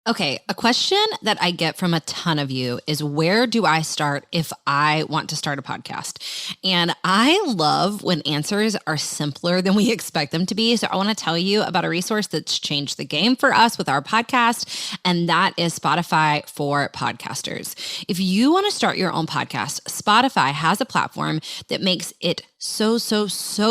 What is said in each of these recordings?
Okay, a question that I get from a ton of you is, where do I start if I want to start a podcast? And I love when answers are simpler than we expect them to be. So I want to tell you about a resource that's changed the game for us with our podcast, and that is Spotify for Podcasters. If you want to start your own podcast, Spotify has a platform that makes it so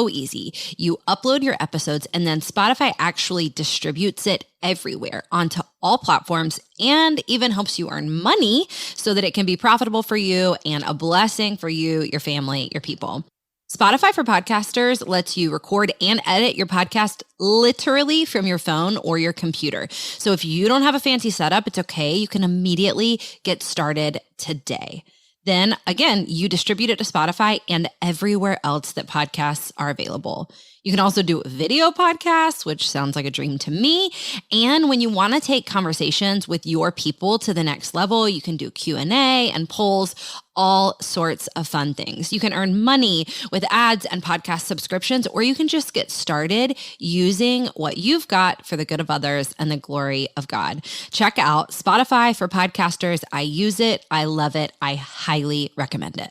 easy. You upload your episodes and then Spotify actually distributes it everywhere onto all platforms and even helps you earn money so that it can be profitable for you and a blessing for you, your family, your people. Spotify for Podcasters lets you record and edit your podcast literally from your phone or your computer. So if you don't have a fancy setup, it's okay. You can immediately get started today. Then again, you distribute it to Spotify and everywhere else that podcasts are available. You can also do video podcasts, which sounds like a dream to me. And when you want to take conversations with your people to the next level, you can do Q&A and polls, all sorts of fun things. You can earn money with ads and podcast subscriptions, or you can just get started using what you've got for the good of others and the glory of God. Check out Spotify for Podcasters. I use it. I love it. I highly recommend it.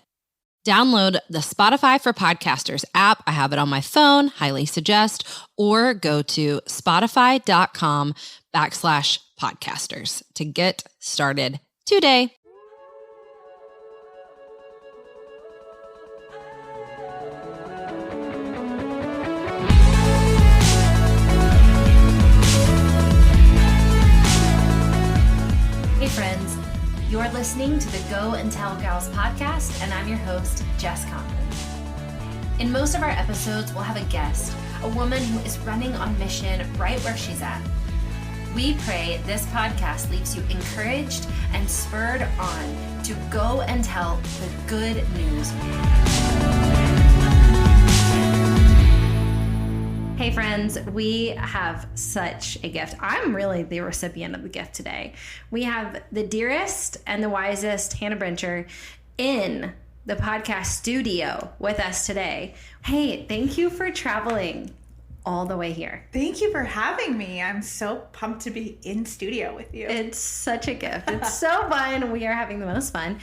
Download the Spotify for Podcasters app. I have it on my phone, highly suggest, or go to spotify.com/podcasters to get started today. Hey friends, you're listening to the Go and Tell Gals podcast, and I'm your host, Jess Conlon. In most of our episodes, we'll have a guest, a woman who is running on mission right where she's at. We pray this podcast leaves you encouraged and spurred on to go and tell the good news. Hey friends, we have such a gift. I'm really the recipient of the gift today. We have the dearest and the wisest Hannah Brencher in the podcast studio with us today. Hey, thank you for traveling all the way here. Thank you for having me. I'm so pumped to be in studio with you. It's such a gift. It's so fun. We are having the most fun.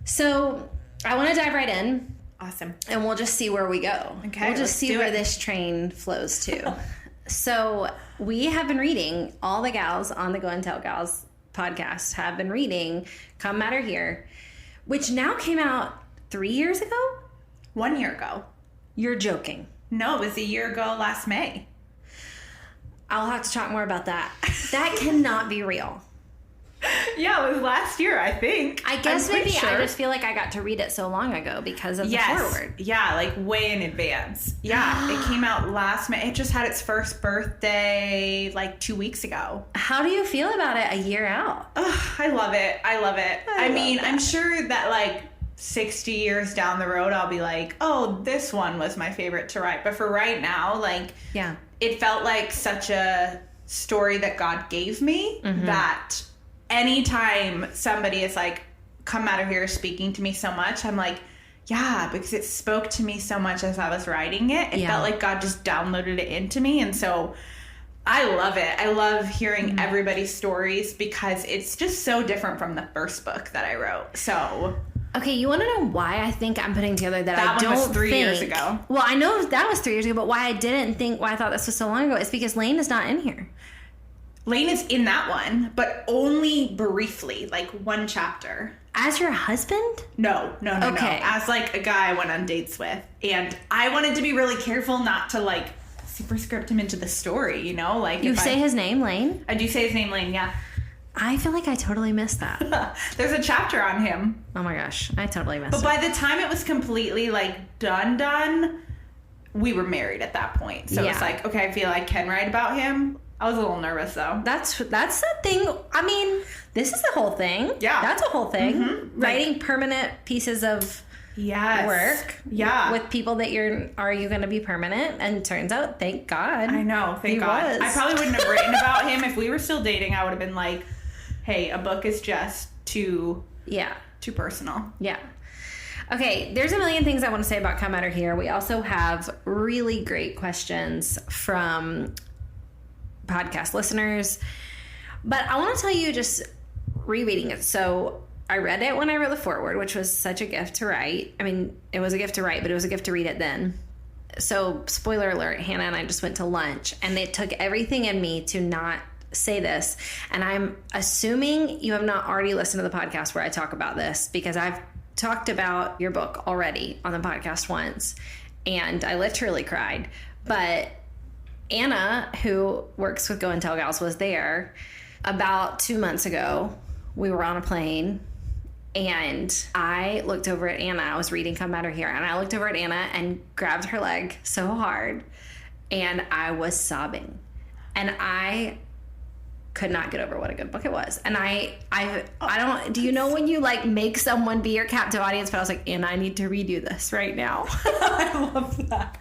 So I want to dive right in. Awesome. And we'll just see where we go. Okay. We'll just see where this train flows to. So we have been reading, all the gals on the Go and Tell Gals podcast have been reading Come Matter Here, which now came out 3 years ago? 1 year ago. You're joking. No, it was a year ago last May. I'll have to talk more about that. That cannot be real. Yeah, it was last year, I think. I guess maybe sure. I just feel like I got to read it so long ago because of the foreword. Yeah, like way in advance. Yeah, it came out last May. It just had its first birthday like 2 weeks ago. How do you feel about it a year out? Oh, I love it. I mean, I'm sure that like 60 years down the road, I'll be like, oh, this one was my favorite to write. But for right now, like, yeah, it felt like such a story that God gave me that anytime somebody is like, Come Out of Here speaking to me so much, I'm like, yeah, because it spoke to me so much as I was writing it. It felt like God just downloaded it into me. And so I love it. I love hearing everybody's stories because it's just so different from the first book that I wrote. So... Okay, you want to know why I think I'm putting together that I don't was 3 think... years ago. Well, I know that was 3 years ago, but why I thought this was so long ago is because Lane is not in here. Lane is in that one, but only briefly, like one chapter. As your husband? No. Okay. As like a guy I went on dates with. And I wanted to be really careful not to like superscript him into the story, you know? Like you say his name, Lane? I do say his name, Lane, yeah. I feel like I totally missed that. There's a chapter on him. Oh my gosh, I totally missed it. But by the time it was completely like done, we were married at that point. So it's like, okay, I feel I can write about him. I was a little nervous though. That's the thing. I mean, this is the whole thing. Yeah. That's a whole thing. Mm-hmm. Writing permanent pieces of work. Yeah. With people that are you going to be permanent? And it turns out, thank God. I know. Thank God. Was. I probably wouldn't have written about him if we were still dating. I would have been like, hey, a book is just too personal. Yeah. Okay, there's a million things I want to say about Come Matter Here. We also have really great questions from podcast listeners. But I want to tell you, just rereading it. So I read it when I wrote the foreword, which was such a gift to write. I mean, it was a gift to write, but it was a gift to read it then. So spoiler alert, Hannah and I just went to lunch, and it took everything in me to not say this. And I'm assuming you have not already listened to the podcast where I talk about this, because I've talked about your book already on the podcast once, and I literally cried. But Anna, who works with Go and Tell Gals, was there about 2 months ago. We were on a plane, and I looked over at Anna. I was reading Come Matter Here, and I looked over at Anna and grabbed her leg so hard, and I was sobbing. And I could not get over what a good book it was. And I don't, do you know when you like make someone be your captive audience? But I was like, Anna, I need to redo this right now. I love that.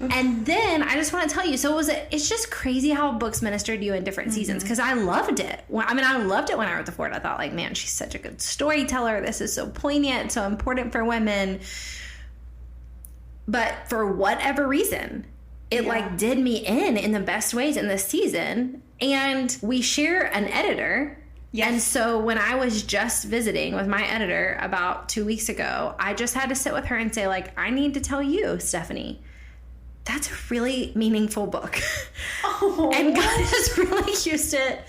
And then I just want to tell you, so it's just crazy how books ministered to you in different seasons, because I loved it. I loved it when I wrote the foreword. I thought, like, man, she's such a good storyteller. This is so poignant, so important for women. But for whatever reason, it like did me in the best ways in this season. And we share an editor. Yes. And so when I was just visiting with my editor about 2 weeks ago, I just had to sit with her and say, like, I need to tell you, Stephanie, that's a really meaningful book. Oh. And God has really used it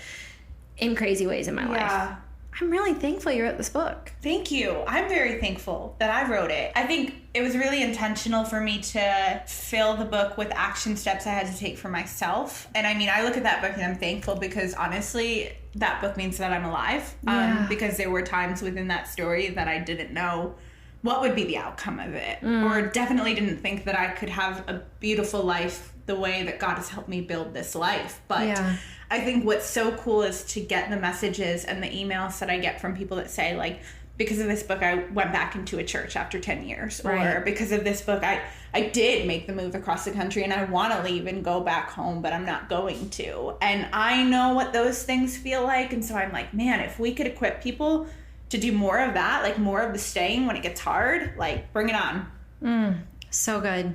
in crazy ways in my life. I'm really thankful you wrote this book. Thank you. I'm very thankful that I wrote it. I think it was really intentional for me to fill the book with action steps I had to take for myself. And I mean, I look at that book and I'm thankful, because honestly, that book means that I'm alive. Because there were times within that story that I didn't know what would be the outcome of it, or definitely didn't think that I could have a beautiful life the way that God has helped me build this life. But I think what's so cool is to get the messages and the emails that I get from people that say, like, because of this book, I went back into a church after 10 years. Right. Or because of this book, I did make the move across the country and I want to leave and go back home, but I'm not going to. And I know what those things feel like. And so I'm like, man, if we could equip people to do more of that, like more of the staying when it gets hard, like, bring it on. So good.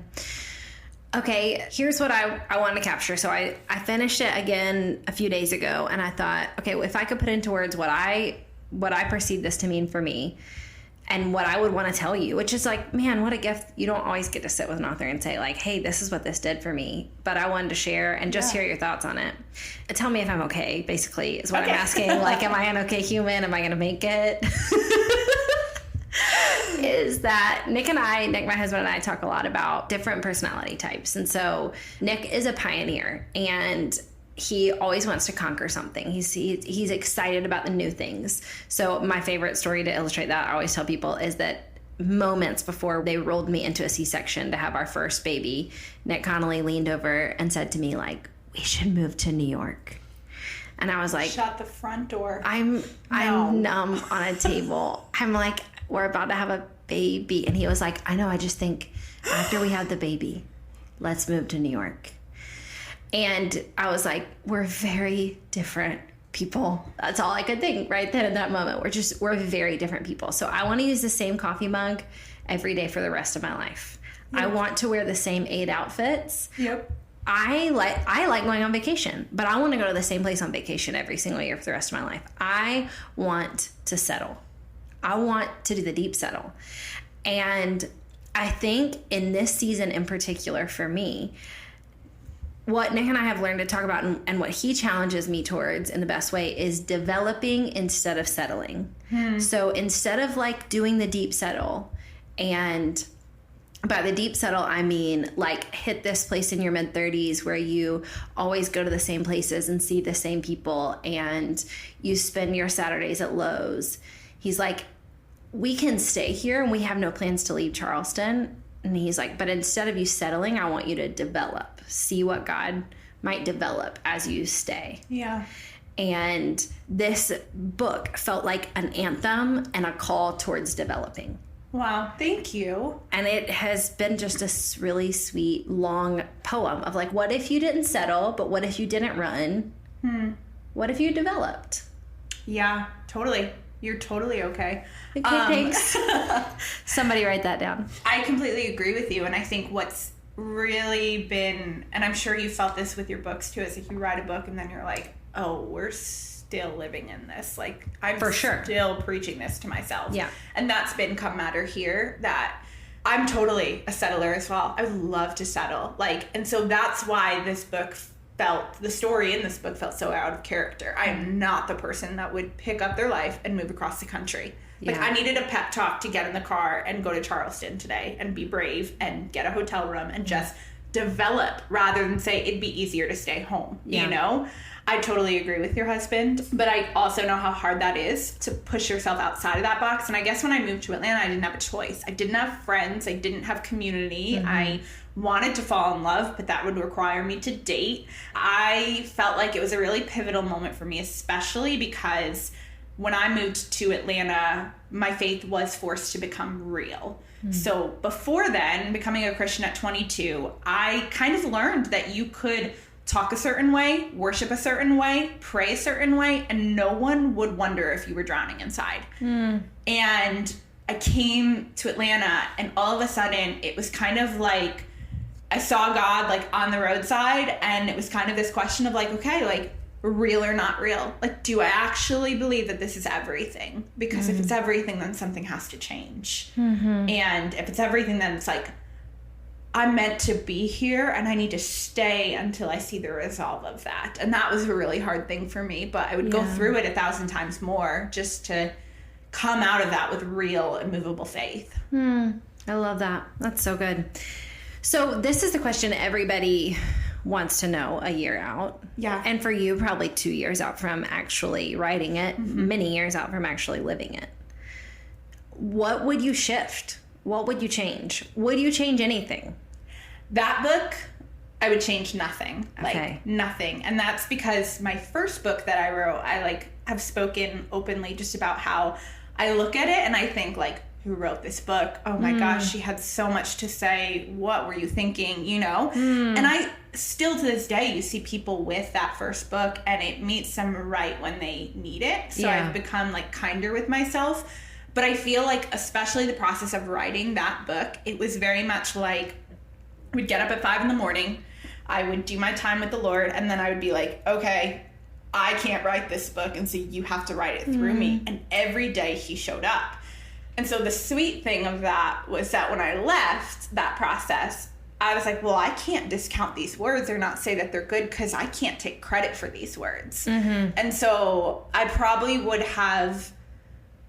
Okay, here's what I wanted to capture. So I finished it again a few days ago, and I thought, okay, well, if I could put into words what I perceive this to mean for me, and what I would want to tell you, which is like, man, what a gift. You don't always get to sit with an author and say, like, hey, this is what this did for me. But I wanted to share and just hear your thoughts on it. Tell me if I'm okay, basically, is what I'm asking. Like, am I an okay human? Am I going to make it? Is that Nick, my husband and I, talk a lot about different personality types. And so Nick is a pioneer, and he always wants to conquer something. He's excited about the new things. So my favorite story to illustrate that, I always tell people, is that moments before they rolled me into a C-section to have our first baby, Nick Connolly leaned over and said to me, like, we should move to New York. And I was like, shut the front door. I'm numb on a table. I'm like, we're about to have a baby. And he was like, I know, I just think after we have the baby, let's move to New York. And I was like, we're very different people. That's all I could think right then in that moment. We're very different people. So I want to use the same coffee mug every day for the rest of my life. Yep. I want to wear the same 8 outfits. Yep. I like going on vacation, but I want to go to the same place on vacation every single year for the rest of my life. I want to settle. I want to do the deep settle. And I think in this season in particular for me, what Nick and I have learned to talk about, and what he challenges me towards in the best way, is developing instead of settling. So instead of like doing the deep settle, and by the deep settle, I mean like hit this place in your mid-30s where you always go to the same places and see the same people, and you spend your Saturdays at Lowe's. He's like, we can stay here and we have no plans to leave Charleston. And he's like, but instead of you settling, I want you to develop. See what God might develop as you stay. Yeah. And this book felt like an anthem and a call towards developing. Wow, thank you. And it has been just a really sweet, long poem of like, what if you didn't settle, but what if you didn't run? What if you developed? Yeah, totally. You're totally okay. Okay, thanks. Somebody write that down. I completely agree with you. And I think what's really been, and I'm sure you felt this with your books too, is if you write a book and then you're like, oh, we're still living in this. Like, I'm For sure. still preaching this to myself. Yeah. And that's been Come Matter Here, that I'm totally a settler as well. I would love to settle. Like, and so that's why the story in this book felt so out of character. I am not the person that would pick up their life and move across the country. Like, I needed a pep talk to get in the car and go to Charleston today and be brave and get a hotel room and just develop, rather than say it'd be easier to stay home, you know? I totally agree with your husband, but I also know how hard that is to push yourself outside of that box. And I guess when I moved to Atlanta, I didn't have a choice. I didn't have friends. I didn't have community. I wanted to fall in love, but that would require me to date. I felt like it was a really pivotal moment for me, especially because when I moved to Atlanta, my faith was forced to become real. So before then, becoming a Christian at 22, I kind of learned that you could talk a certain way, worship a certain way, pray a certain way, and no one would wonder if you were drowning inside. And I came to Atlanta, and all of a sudden, it was kind of like I saw God like on the roadside, and it was kind of this question of like, okay, like, real or not real? Like, do I actually believe that this is everything? Because if it's everything, then something has to change. And if it's everything, then it's like, I'm meant to be here and I need to stay until I see the resolve of that. And that was a really hard thing for me, but I would go through it 1,000 times more just to come out of that with real, immovable faith. I love that. That's so good. So this is the question everybody wants to know a year out. Yeah. And for you, probably 2 years out from actually writing it, many years out from actually living it. What would you shift? What would you change? Would you change anything? That book, I would change nothing. Okay. Like, nothing. And that's because my first book that I wrote, I like have spoken openly just about how I look at it and I think like, who wrote this book? Oh my gosh, she had so much to say. What were you thinking? You know? And I still to this day, you see people with that first book and it meets them right when they need it. So I've become like kinder with myself. But I feel like, especially the process of writing that book, it was very much like, we'd get up at 5 a.m. I would do my time with the Lord, and then I would be like, okay, I can't write this book, and so you have to write it through me. And every day he showed up. And so the sweet thing of that was that when I left that process, I was like, well, I can't discount these words or not say that they're good because I can't take credit for these words. And so I probably would have,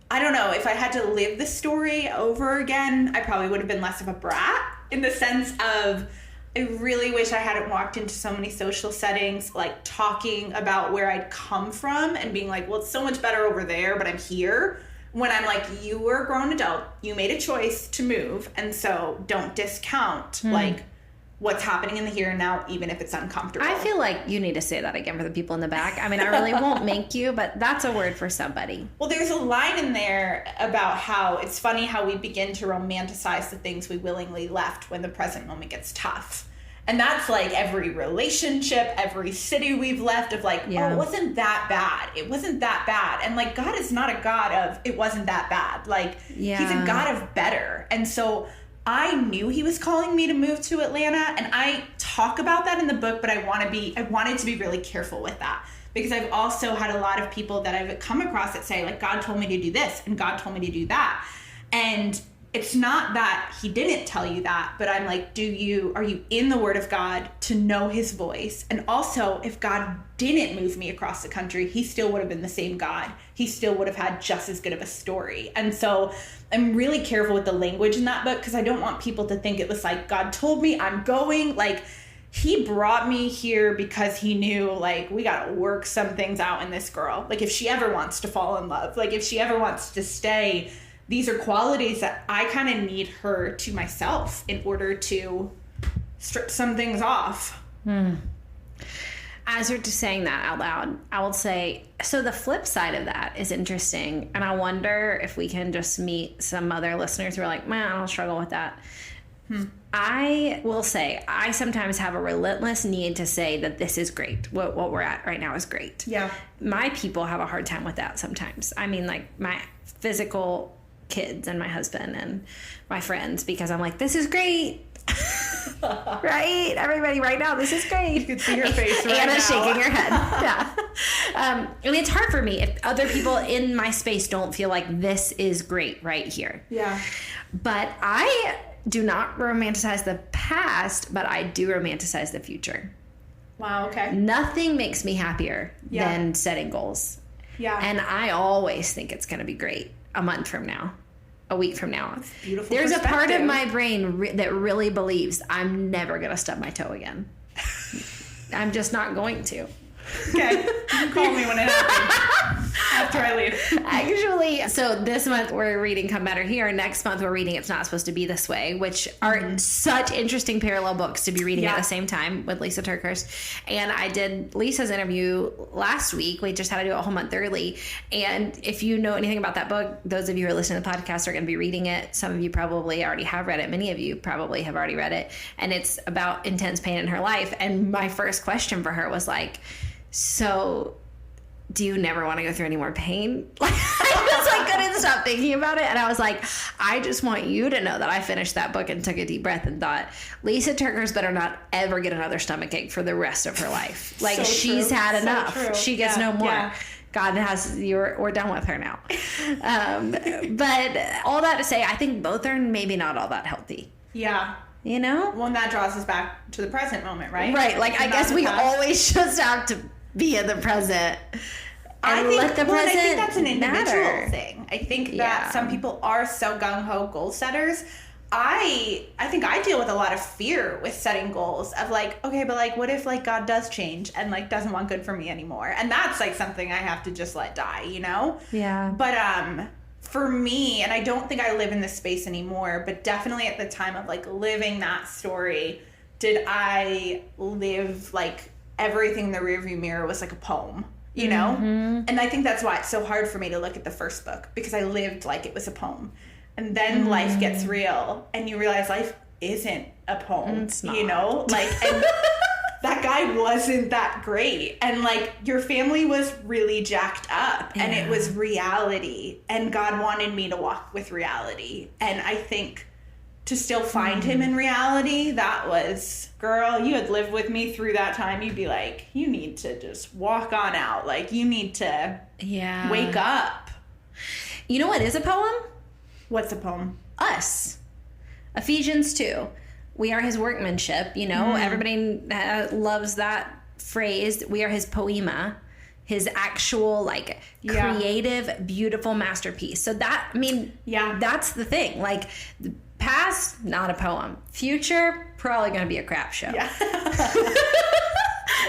I don't know, if I had to live the story over again, I probably would have been less of a brat, in the sense of, I really wish I hadn't walked into so many social settings, like talking about where I'd come from and being like, well, it's so much better over there, but I'm here. When I'm like, you were a grown adult, you made a choice to move, and so don't discount like what's happening in the here and now, even if it's uncomfortable. I feel like you need to say that again for the people in the back. I mean, I really won't make you, but that's a word for somebody. Well, there's a line in there about how it's funny how we begin to romanticize the things we willingly left when the present moment gets tough. And that's like every relationship, every city we've left of like, oh, it wasn't that bad. It wasn't that bad. And like, God is not a God of, it wasn't that bad. Like, he's a God of better. And so I knew he was calling me to move to Atlanta. And I talk about that in the book, but I wanted to be really careful with that. Because I've also had a lot of people that I've come across that say, like, God told me to do this and God told me to do that. And it's not that he didn't tell you that, but I'm like, are you in the Word of God to know his voice? And also, if God didn't move me across the country, he still would have been the same God. He still would have had just as good of a story. And so I'm really careful with the language in that book because I don't want people to think it was like, God told me I'm going. Like, he brought me here because he knew, like, we got to work some things out in this girl. Like, if she ever wants to fall in love, like, if she ever wants to stay, these are qualities that I kind of need her to myself in order to strip some things off. As you're just saying that out loud, I will say, so the flip side of that is interesting. And I wonder if we can just meet some other listeners who are like, man, I don't struggle with that. I will say, I sometimes have a relentless need to say that this is great. What we're at right now is great. Yeah. My people have a hard time with that sometimes. I mean, like my physical kids and my husband and my friends, because I'm like, this is great. Right? Everybody right now, this is great. You can see her face right Anna's now. shaking her head. Yeah. I mean, it's hard for me if other people in my space don't feel like this is great right here. Yeah. But I do not romanticize the past, but I do romanticize the future. Wow, okay. Nothing makes me happier than setting goals. Yeah. And I always think it's going to be great a month from now, a week from now. That's beautiful. There's a part of perspective. my brain that really believes I'm never going to stub my toe again. I'm just not going to. Okay. You can call me when it happens. After I leave. Actually, so this month we're reading Come Better Here. Next month we're reading It's Not Supposed to Be This Way, which are such interesting parallel books to be reading at the same time with Lisa Turkhurst. And I did Lisa's interview last week. We just had to do it a whole month early. And if you know anything about that book, those of you who are listening to the podcast are going to be reading it. Some of you probably already have read it. Many of you probably have already read it. And it's about intense pain in her life. And my first question for her was like, so do you never want to go through any more pain? Like, I just like couldn't stop thinking about it. And I was like, I just want you to know that I finished that book and took a deep breath and thought, Lisa Turkhurst better not ever get another stomach ache for the rest of her life. Like, So she's true. had So enough. true. She gets no more. Yeah. God has, we're done with her now. But all that to say, I think both are maybe not all that healthy. Yeah. You know? Well, and that draws us back to the present moment, right? Right. Like, I Not guess the we past. always just have to be in the present. I And think, let the well, and I think present that's an individual matter. thing. I think that Yeah. some people are so gung-ho goal setters. I think I deal with a lot of fear with setting goals of like, okay, but like, what if like God does change and like doesn't want good for me anymore? And that's like something I have to just let die, you know? Yeah. But for me, and I don't think I live in this space anymore, but definitely at the time of like living that story, did I live like everything in the rearview mirror was like a poem, you know? And I think that's why it's so hard for me to look at the first book, because I lived like it was a poem. And then life gets real and you realize life isn't a poem, It's not. you know? Like, and that guy wasn't that great. And like your family was really jacked up and it was reality. And God wanted me to walk with reality. And I think to still find him in reality, that was, girl, you had lived with me through that time. You'd be like, you need to just walk on out. Like you need to wake up. You know what is a poem? What's a poem? Us. Ephesians 2. We are his workmanship. You know, everybody loves that phrase. We are his poema, his actual, like, creative, beautiful masterpiece. So that, I mean, that's the thing. Like, the past, not a poem. Future, probably going to be a crap show. Yeah.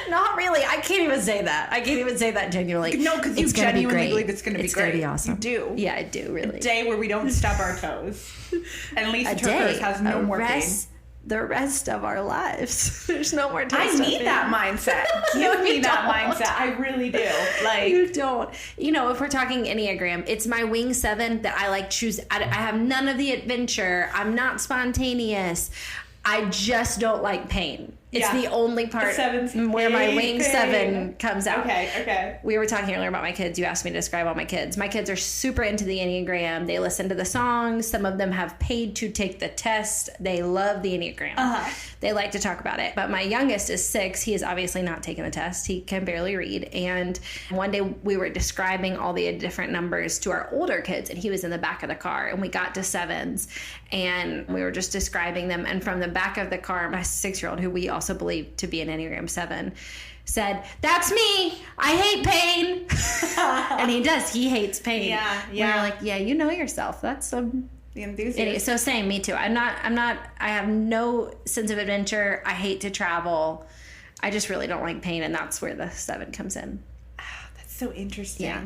Not really. I can't even say that. I can't even say that genuinely. No, because you It's gonna be genuinely great. believe it's going to be It's great. gonna be awesome. You do. Yeah, I do, really. A day where we don't stub our toes. And Lisa A Turkhurst day. has no more pain. The rest of our lives. There's no more time. I need that mindset. Give me you that don't. mindset. I really do. Like, You don't. You know, if we're talking Enneagram, it's my wing 7 that I like choose. I have none of the adventure. I'm not spontaneous. I just don't like pain. It's the only part Seven's where my wing pain. 7 comes out. Okay. We were talking earlier about my kids. You asked me to describe all my kids. My kids are super into the Enneagram. They listen to the songs. Some of them have paid to take the test. They love the Enneagram. They like to talk about it. But my youngest is 6. He is obviously not taking the test. He can barely read. And one day we were describing all the different numbers to our older kids, and he was in the back of the car, and we got to 7s, and we were just describing them. And from the back of the car, my 6-year-old, who we also believe to be an Enneagram 7, said, "That's me. I hate pain." And he does. He hates pain. Yeah. We're like, yeah, you know yourself. That's some The enthusiast. idiot. So same, me too. I have no sense of adventure. I hate to travel. I just really don't like pain, and that's where the 7 comes in. That's so interesting. Yeah.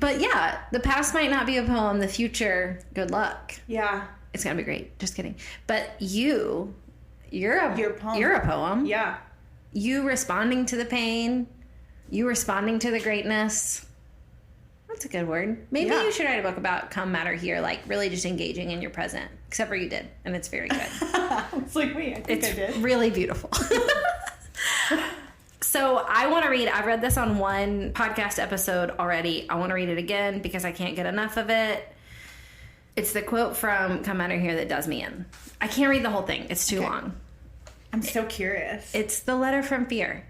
But yeah, the past might not be a poem. The future, good luck. Yeah. It's gonna be great. Just kidding. But you're a poem. You're a poem. Yeah. You responding to the pain, you responding to the greatness. That's a good word. Maybe Yeah. you should write a book about Come Matter Here, like really just engaging in your present. Except for you did, and it's very good. It's like me. I think It's I did. really beautiful. So I want to read, I've read this on one podcast episode already. I want to read it again because I can't get enough of it. It's the quote from Come Matter Here that does me in. I can't read the whole thing. It's too long. I'm so curious. It's the letter from fear.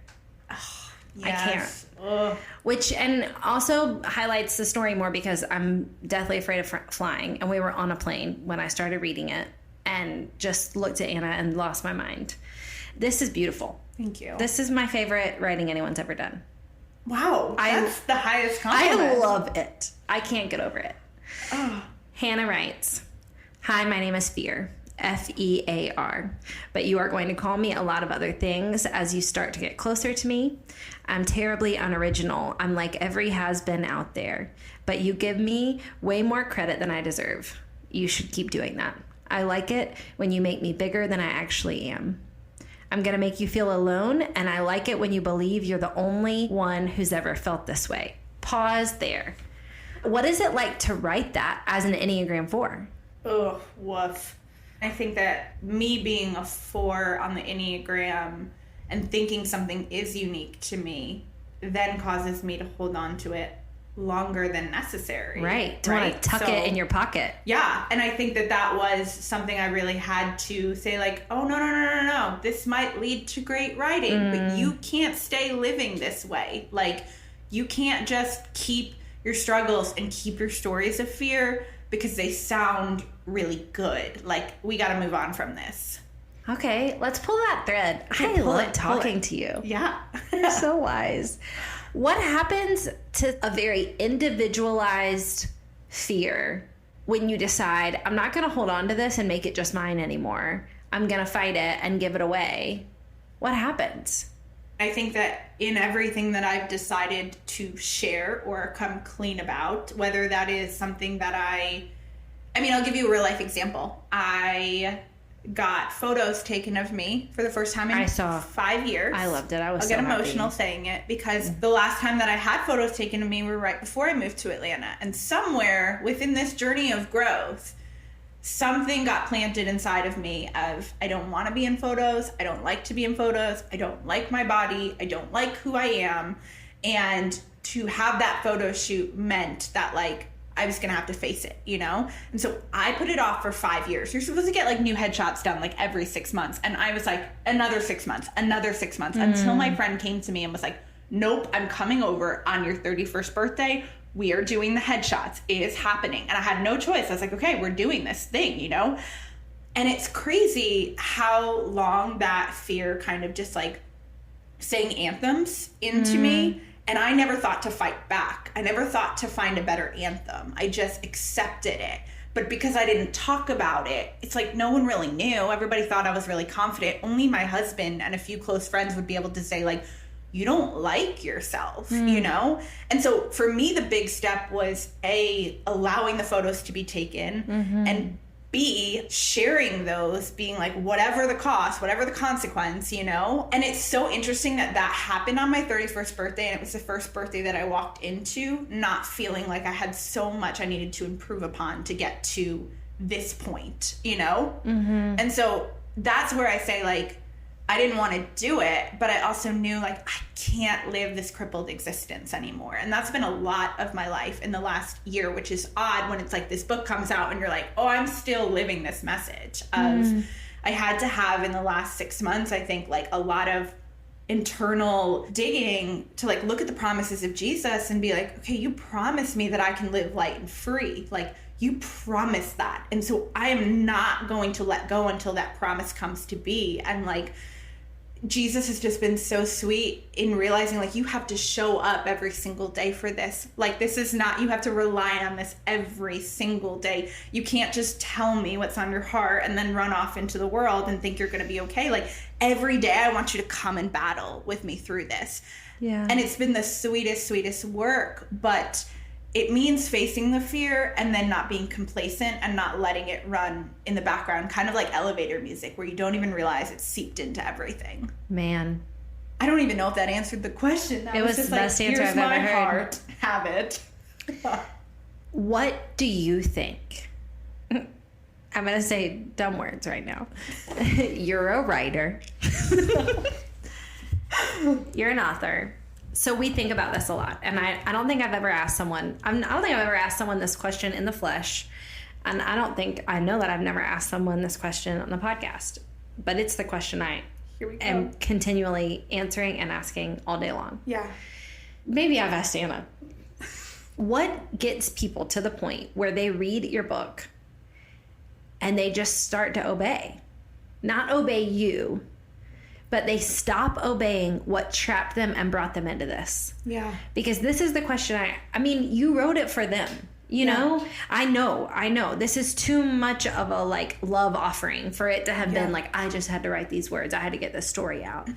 Yes. I can't. Which, and also highlights the story more because I'm deathly afraid of flying. And we were on a plane when I started reading it and just looked at Anna and lost my mind. This is beautiful. Thank you. This is my favorite writing anyone's ever done. Wow. That's the highest compliment. I love it. I can't get over it. Oh. Hannah writes, "Hi, my name is Fear. Fear. But you are going to call me a lot of other things as you start to get closer to me. I'm terribly unoriginal. I'm like every has-been out there. But you give me way more credit than I deserve. You should keep doing that. I like it when you make me bigger than I actually am. I'm going to make you feel alone, and I like it when you believe you're the only one who's ever felt this way." Pause there. What is it like to write that as an Enneagram 4? Oh, woof. I think that me being a 4 on the Enneagram and thinking something is unique to me then causes me to hold on to it longer than necessary. Right. To want to tuck it in your pocket. Yeah. And I think that was something I really had to say, like, oh, no. This might lead to great writing, but you can't stay living this way. Like, you can't just keep your struggles and keep your stories of fear because they sound really good. Like, we got to move on from this. Okay, let's pull that thread. I love talking to you. Yeah. You're so wise. What happens to a very individualized fear when you decide, I'm not going to hold on to this and make it just mine anymore. I'm going to fight it and give it away. What happens? I think that in everything that I've decided to share or come clean about, whether that is something that I'll give you a real life example. I got photos taken of me for the first time in 5 years. I loved it. I'll get emotional saying it because the last time that I had photos taken of me were right before I moved to Atlanta. And somewhere within this journey of growth, something got planted inside of me of, I don't want to be in photos. I don't like to be in photos. I don't like my body. I don't like who I am. And to have that photo shoot meant that, like, I was going to have to face it, you know? And so I put it off for 5 years. You're supposed to get, like, new headshots done, like, every 6 months. And I was like, another 6 months, until my friend came to me and was like, nope, I'm coming over on your 31st birthday. We are doing the headshots. It is happening. And I had no choice. I was like, okay, we're doing this thing, you know? And it's crazy how long that fear kind of just, like, sang anthems into me. And I never thought to fight back. I never thought to find a better anthem. I just accepted it. But because I didn't talk about it, it's like no one really knew. Everybody thought I was really confident. Only my husband and a few close friends would be able to say, like, you don't like yourself, you know? And so for me, the big step was A, allowing the photos to be taken, and B, sharing those, being like, whatever the cost, whatever the consequence, you know? And it's so interesting that happened on my 31st birthday, and it was the first birthday that I walked into not feeling like I had so much I needed to improve upon to get to this point, you know? And so that's where I say, like, I didn't want to do it, but I also knew, like, I can't live this crippled existence anymore. And that's been a lot of my life in the last year, which is odd when it's like this book comes out and you're like, oh, I'm still living this message of I had to have in the last 6 months, I think, like, a lot of internal digging to, like, look at the promises of Jesus and be like, okay, you promised me that I can live light and free. Like, you promised that. And so I am not going to let go until that promise comes to be. And, like, Jesus has just been so sweet in realizing, like, you have to show up every single day for this. Like, this is not, you have to rely on this every single day. You can't just tell me what's on your heart and then run off into the world and think you're going to be okay. Like, every day I want you to come and battle with me through this. Yeah. And it's been the sweetest work, but it means facing the fear and then not being complacent and not letting it run in the background, kind of like elevator music where you don't even realize it's seeped into everything. Man. I don't even know if that answered the question. It was just the best answer I've ever heard. Here's my heart. Have it. What do you think? I'm going to say dumb words right now. You're a writer. You're an author. So we think about this a lot, and I don't think I've ever asked someone. I don't think I've ever asked someone this question in the flesh, and I know that I've never asked someone this question on the podcast. But it's the question I Here we go. and continually answering and asking all day long. Yeah. Maybe I've asked Anna. What gets people to the point where they read your book and they just start to obey? Not obey you, but they stop obeying what trapped them and brought them into this. Yeah. Because this is the question I mean, you wrote it for them. You know? I know. This is too much of a like love offering for it to have been like, I just had to write these words. I had to get this story out.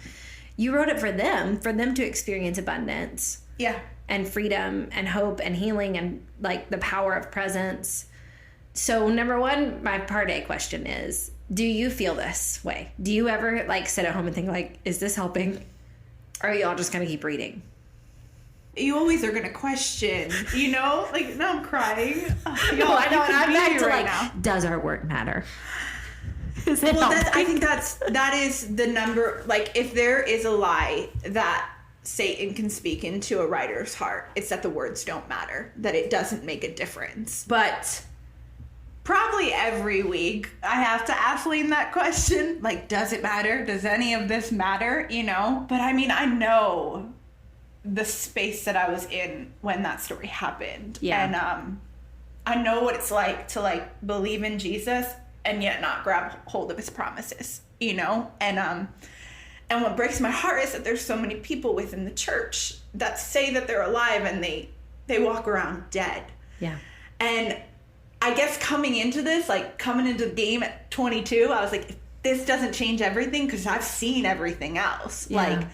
You wrote it for them to experience abundance. Yeah. And freedom and hope and healing and like the power of presence. So number one, my part A question is, do you feel this way? Do you ever like sit at home and think like, is this helping? Or are y'all just going to keep reading? You always are going to question, you know? Like, now I'm crying. No, I know. And I'm back to like, now. Does our work matter? I think that is the number, like, if there is a lie that Satan can speak into a writer's heart, it's that the words don't matter, that it doesn't make a difference. But probably every week I have to ask Lane that question, like, does it matter? Does any of this matter? You know? But I mean, I know the space that I was in when that story happened. Yeah. And I know what it's like to like believe in Jesus and yet not grab hold of his promises, you know? And what breaks my heart is that there's so many people within the church that say that they're alive and they walk around dead. Yeah. And I guess coming into this, like coming into the game at 22, I was like, if this doesn't change everything, because I've seen everything else. Yeah. Like,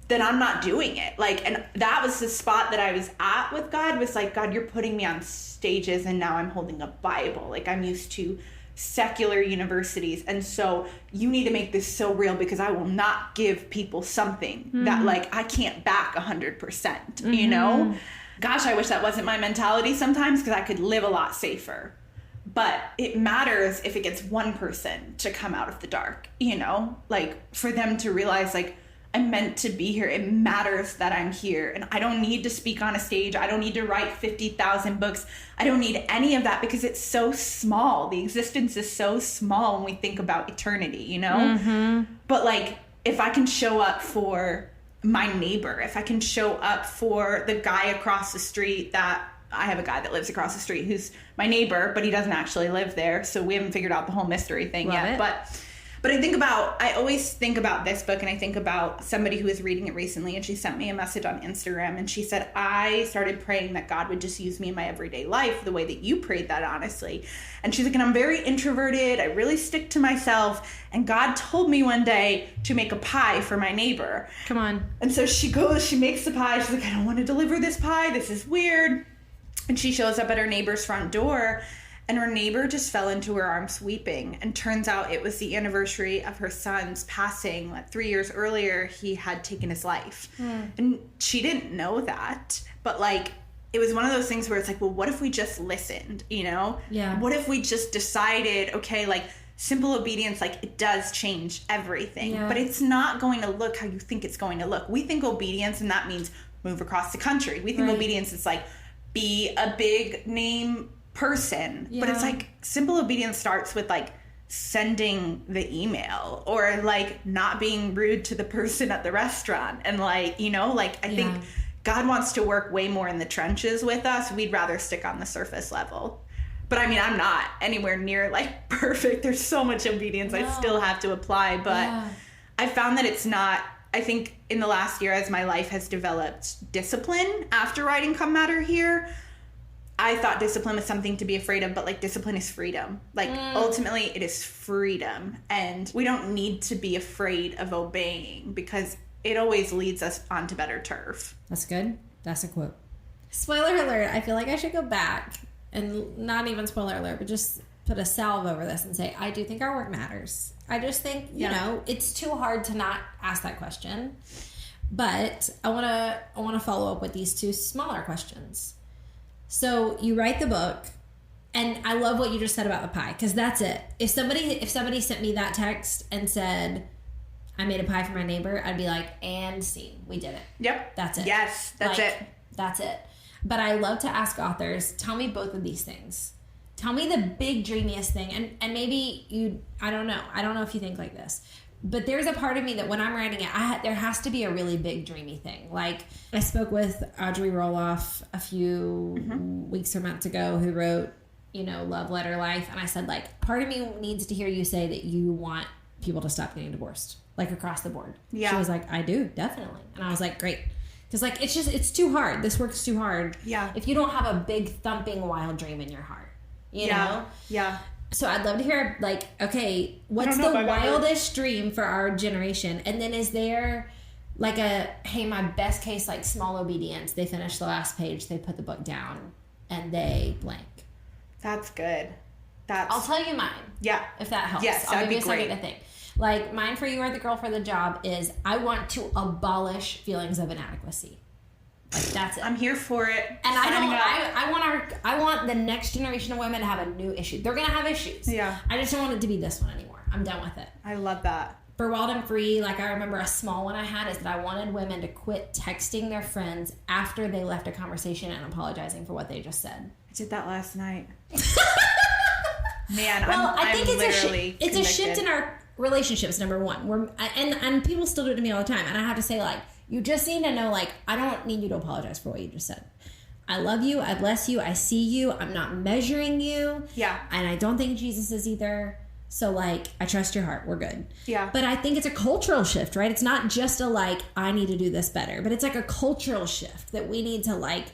then I'm not doing it. Like, and that was the spot that I was at with God, was like, God, you're putting me on stages and now I'm holding a Bible. Like, I'm used to secular universities. And so you need to make this so real, because I will not give people something that like I can't back 100%, you know? Gosh, I wish that wasn't my mentality sometimes, because I could live a lot safer. But it matters if it gets one person to come out of the dark, you know? Like, for them to realize, like, I'm meant to be here. It matters that I'm here. And I don't need to speak on a stage. I don't need to write 50,000 books. I don't need any of that, because it's so small. The existence is so small when we think about eternity, you know? But like, if I can show up for my neighbor, if I can show up for the guy across the street, that I have a guy that lives across the street who's my neighbor, but he doesn't actually live there. So we haven't figured out the whole mystery thing yet. But I always think about this book, and I think about somebody who was reading it recently, and she sent me a message on Instagram, and she said, I started praying that God would just use me in my everyday life the way that you prayed that, honestly. And she's like, and I'm very introverted. I really stick to myself. And God told me one day to make a pie for my neighbor. Come on. And so she makes the pie. She's like, I don't want to deliver this pie. This is weird. And she shows up at her neighbor's front door. And her neighbor just fell into her arms weeping. And turns out it was the anniversary of her son's passing. Like 3 years earlier, he had taken his life. And she didn't know that. But like, it was one of those things where it's like, well, what if we just listened, you know? Yeah. What if we just decided, okay, like, simple obedience, like, it does change everything. Yeah. But it's not going to look how you think it's going to look. We think obedience, and that means move across the country. We think obedience is like, be a big name person. But it's like, simple obedience starts with like sending the email, or like not being rude to the person at the restaurant. And like, you know, like, I think God wants to work way more in the trenches with us. We'd rather stick on the surface level. But I mean, I'm not anywhere near like perfect. There's so much obedience I still have to apply. But I found that it's not, I think in the last year, as my life has developed discipline after writing Come Matter Here, I thought discipline was something to be afraid of, but like, discipline is freedom. Like, ultimately it is freedom. And we don't need to be afraid of obeying, because it always leads us onto better turf. That's good. That's a quote. Spoiler alert. I feel like I should go back and not even spoiler alert, but just put a salve over this and say, I do think our work matters. I just think, you know, it's too hard to not ask that question. But I want to follow up with these two smaller questions. So you write the book, and I love what you just said about the pie, because that's it. If somebody sent me that text and said, I made a pie for my neighbor, I'd be like, and scene, we did it. Yep. That's it. Yes, that's it. That's it. But I love to ask authors, tell me both of these things. Tell me the big dreamiest thing. And maybe I don't know if you think like this, but there's a part of me that when I'm writing it, there has to be a really big dreamy thing. Like I spoke with Audrey Roloff a few weeks or months ago, who wrote, Love Letter Life. And I said, like, part of me needs to hear you say that you want people to stop getting divorced, like across the board. Yeah. She was like, I do, definitely. And I was like, great. Because like, it's too hard. This work's too hard. Yeah. If you don't have a big thumping wild dream in your heart, you know? Yeah. So I'd love to hear, like, okay, what's the wildest dream for our generation? And then is there like hey, my best case, like small obedience. They finish the last page, they put the book down, and they blank. That's good. I'll tell you mine. Yeah. If that helps. Yes, I'll that'd give you be a second great. to think. Like, mine for You Are the Girl for the Job is I want to abolish feelings of inadequacy. Like, that's it. I'm here for it. And I want the next generation of women to have a new issue. They're gonna have issues. Yeah. I just don't want it to be this one anymore. I'm done with it. I love that. For Wild and Free, like, I remember a small one I had is that I wanted women to quit texting their friends after they left a conversation and apologizing for what they just said. I did that last night. Man, I think it's a shift in our relationships. Number one, and people still do it to me all the time, and I have to say, like, you just need to know, like, I don't need you to apologize for what you just said. I love you. I bless you. I see you. I'm not measuring you. Yeah. And I don't think Jesus is either. So, like, I trust your heart. We're good. Yeah. But I think it's a cultural shift, right? It's not just a, like, I need to do this better. But it's like a cultural shift that we need to, like,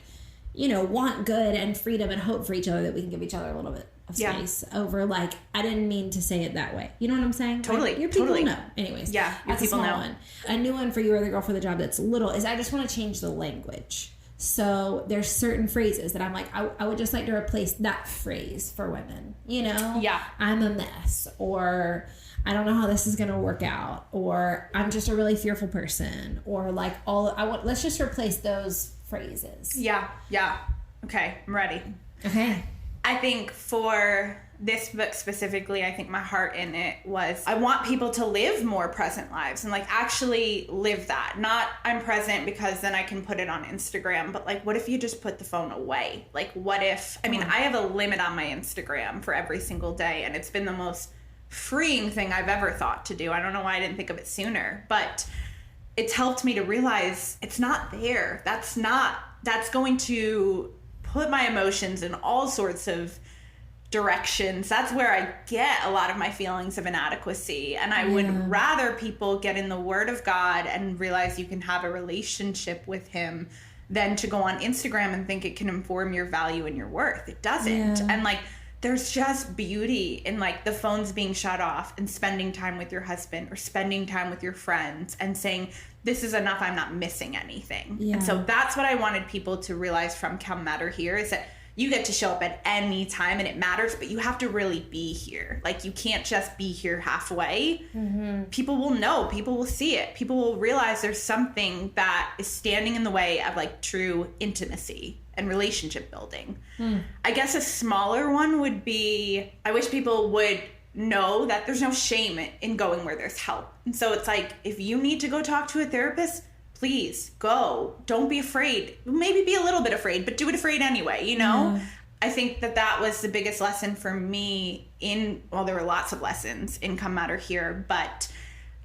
want good and freedom and hope for each other, that we can give each other a little bit of space over, like, I didn't mean to say it that way. You know what I'm saying? Totally. Like, your people know. Anyways. Yeah. That's a small one. A new one for You Are the Girl for the Job that's little is I just want to change the language. So there's certain phrases that I'm like, I would just like to replace that phrase for women, Yeah. I'm a mess, or I don't know how this is going to work out, or I'm just a really fearful person, or like let's just replace those phrases. Yeah. Yeah. Okay. I'm ready. Okay. I think for this book specifically, I think my heart in it was I want people to live more present lives and, like, actually live that. Not I'm present because then I can put it on Instagram, but, like, what if you just put the phone away? Like, what if, I have a limit on my Instagram for every single day, and it's been the most freeing thing I've ever thought to do. I don't know why I didn't think of it sooner, but it's helped me to realize it's not there. That's going to put my emotions in all sorts of directions. That's where I get a lot of my feelings of inadequacy. And I would rather people get in the Word of God and realize you can have a relationship with Him than to go on Instagram and think it can inform your value and your worth. It doesn't. Yeah. And, like, there's just beauty in, like, the phones being shut off and spending time with your husband or spending time with your friends and saying, this is enough, I'm not missing anything. Yeah. And so that's what I wanted people to realize from Come Matter Here, is that you get to show up at any time and it matters, but you have to really be here. Like, you can't just be here halfway. Mm-hmm. People will know, people will see it. People will realize there's something that is standing in the way of, like, true intimacy and relationship building. I guess a smaller one would be, I wish people would know that there's no shame in going where there's help. And so it's like, if you need to go talk to a therapist, please go. Don't be afraid. Maybe be a little bit afraid, but do it afraid anyway, I think that was the biggest lesson for me there were lots of lessons in Come Matter Here, but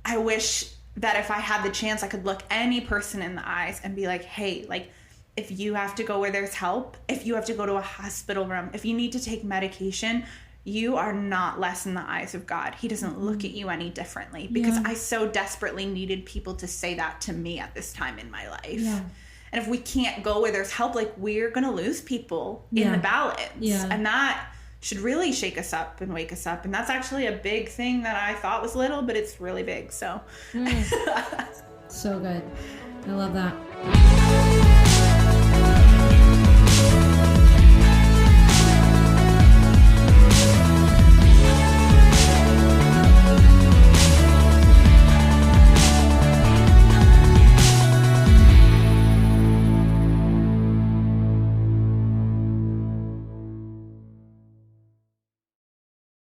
I wish that if I had the chance, I could look any person in the eyes and be like, hey, like, if you have to go where there's help, if you have to go to a hospital room, if you need to take medication, you are not less in the eyes of God. He doesn't look at you any differently, because I so desperately needed people to say that to me at this time in my life. Yeah. And if we can't go where there's help, like, we're going to lose people in the balance. Yeah. And that should really shake us up and wake us up. And that's actually a big thing that I thought was little, but it's really big. So. So good. I love that.